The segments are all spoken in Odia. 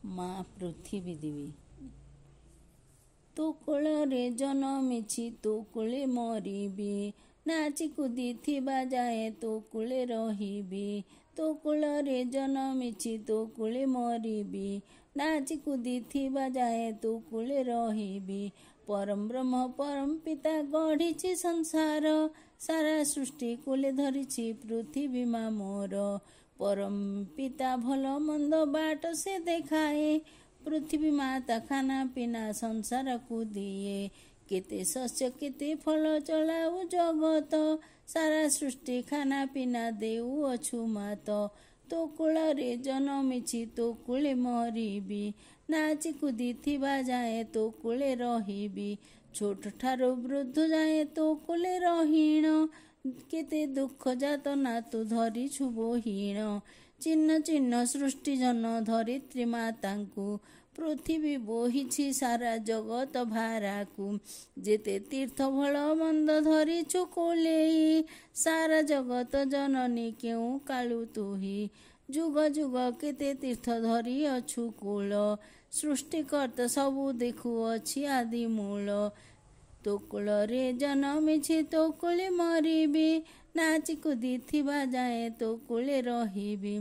ମା ପୃଥିବୀ ଦେବୀ। ତୋ କୋଳରେ ଜନମିଛି ତୋ କୋଳେ ମରିବି, ନାଚି କୁଦିଥିବା ଯାଏ ତୋ କୋଳେ ରହିବି। ତୋ କୋଳରେ ଜନମିଛି ତୋ କୋଳେ ମରିବି, ନାଚି କୁଦିଥିବା ଯାଏ ତୋ କୋଳେ ରହିବି। ପରମ ବ୍ରହ୍ମ ପରମ ପିତା ଗଢ଼ିଛି ସଂସାର, ସାରା ସୃଷ୍ଟି କୋଳେ ଧରିଛି ପୃଥିବୀ ମା ମୋର। ପରମ ପିତା ଭଲ ମନ୍ଦ ବାଟ ସେ ଦେଖାଏ, ପୃଥିବୀ ମାତା ଖାନା ପିନା ସଂସାରକୁ ଦିଏ। କେତେ ଶସ୍ୟ କେତେ ଫଳ ଚଳାଉ ଜଗତ, ସାରା ସୃଷ୍ଟି ଖାନା ପିନା ଦେଉଅଛୁ ମାତ। ତୋ କୋଳରେ ଜନମିଛି ତୋ କୋଳେ ମରିବି, ନାଚି କୁଦିଥିବା ଯାଏ ତୋ କୋଳେ ରହିବି। ଛୋଟ ଠାରୁ ବୃଦ୍ଧ ଯାଏ ତୋ କୋଳେ ରହିଣ, କେତେ ଦୁଃଖ ଯାତନା ତୁ ଧରିଛୁ ବୋହିଣ। ଚିହ୍ନ ଚିହ୍ନ ସୃଷ୍ଟି ଜନ ଧରିତ୍ରୀ ମାତାଙ୍କୁ, ପୃଥିବୀ ବୋହିଛି ସାରା ଜଗତ ଭାରାକୁ। ଯେତେ ତୀର୍ଥ ଭଲ ମନ୍ଦ ଧରିଛୁ କୋଲେଇ, ସାରା ଜଗତ ଜନନୀ କେଉଁ କାଳୁ ତୁହି। ଯୁଗ ଯୁଗ କେତେ ତୀର୍ଥ ଧରିଅଛୁ କୂଳ, ସୃଷ୍ଟିକର୍ତ୍ତା ସବୁ ଦେଖୁଅଛି ଆଦି ମୂଳ। ତୋ କୋଳରେ ଜନମିଛି ତୋ କୋଳେ ମରିବି, ନାଚି କୁଦିଥିବା ଯାଏ ତୋ କୋଳେ ରହିବି।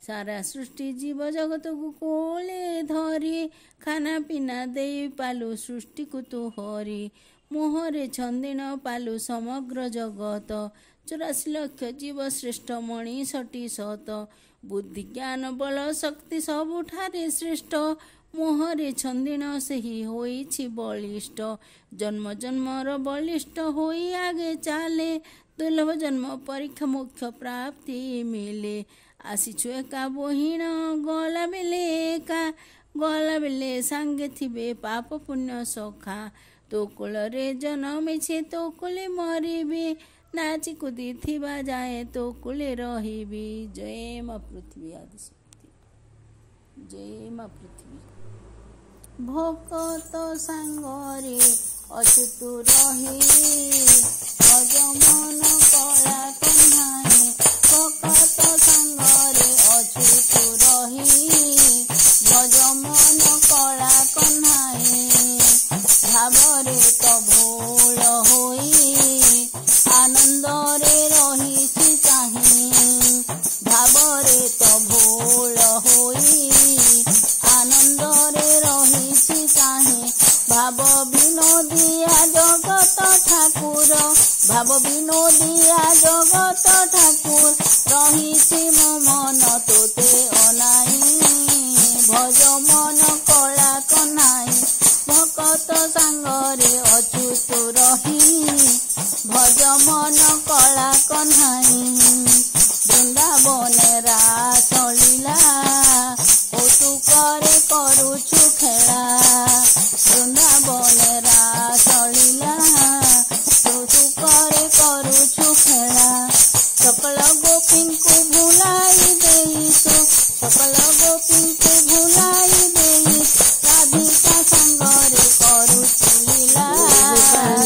ସାରା ସୃଷ୍ଟି ଜୀବ ଜଗତକୁ କୋଳେ ଧରି, ଖାନା ପିନା ଦେଇ ପାଲୁ ସୃଷ୍ଟିକୁ ତୁ ହରି। ମୋହରେ ଛନ୍ଦିଣ ପାଲୁ ସମଗ୍ର ଜଗତ, 84 ଲକ୍ଷ ଜୀବ ଶ୍ରେଷ୍ଠ ମଣିଷଟି ସତ। ବୁଦ୍ଧି ଜ୍ଞାନ ବଳ ଶକ୍ତି ସବୁଠାରେ ଶ୍ରେଷ୍ଠ, ମୋହରେ ଛନ୍ଦିଣ ସେହି ହୋଇଛି ବଳିଷ୍ଠ। ଜନ୍ମ ଜନ୍ମର ବଳିଷ୍ଠ ହୋଇ ଆଗେ ଚାଲେ, ଦୁର୍ଲଭ ଜନ୍ମ ପରୀକ୍ଷା ମୋକ୍ଷ ପ୍ରାପ୍ତି ମିଳେ। ଆସିଛୁ ଏକା ବୋହିଣ ଗଲା ବେଲେ ଏକା, ଗଲା ବେଲେ ସାଙ୍ଗେ ଥିବେ ପାପ ପୁଣ୍ୟ ସଖା। ତୋ କୋଳରେ ଜନମିଛି ତୋ କୋଳେ ମରିବି, ନାଚି କୁଦିଥିବା ଯାଏ ତୋ କୋଳେ ରହିବି। ଜୟ ମା ପୃଥିବୀ ଆଦିଶକ୍ତି, ଜୟ ମା ପୃଥିବୀ। ଭକତ ସାଙ୍ଗରେ ଅଛୁ ତୁ ରହି, ଭଜ ମନ କଳା କହ୍ନାଇ। ଭକତ ସାଙ୍ଗରେ ଅଛୁ ତୁ ରହି, ଭଜ ମନ କଳା କହ୍ନାଇ। ଭାବରେ ତ ଭୋଳ ହୋଇ, ଆନନ୍ଦରେ ରହିଛି ଚାହିଁ। ଭାବରେ ତ ଭୋଳ ହୋଇ, ଆନନ୍ଦରେ ରହିଛି ଚାହିଁ। ଭାବ ବିନୋଦିଆ ଜଗତ ଠାକୁର, ଭାବ ବିନୋଦିଆ ଜଗତ ଠାକୁର। ରହିଛି ମୋ ମନ ତୋତେ ଅନାଇ, ଭଜ ମନ କଳା କହ୍ନାଇ। ଭକତ ସାଙ୍ଗରେ ଅଛୁ ତୁ ରହି, ଭଜ ମନ କଳା କହ୍ନାଇ। ବୃନ୍ଦାବନେ ରାସ ଲୀଳା, କୌତୁକରେ କରୁଛୁ ଖେଳା। ବୃନ୍ଦାବନେ ରାସ ଲୀଳା, କୌତୁକରେ କରୁଛୁ ଖେଳା। ସକଳ ଗୋପୀଙ୍କୁ ଭୁଲାଇ ଦେଇଛୁ, ସକଳ ଗୋପୀଙ୍କୁ ଭୁଲାଇ ଦେଇଛୁ। ରାଧିକା ସାଙ୍ଗରେ କରୁଛୁ ଲୀଳା,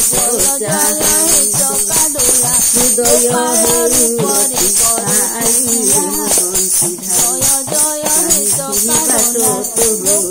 ଜୟ ଜୟ ହେ ଚକାଡୋଲା। ଗୋପାଳ ରୂପରେ କରୁଛୁ ଲୀଳା, ଜୟ ଜୟ ହେ ଚକାଡୋଲା।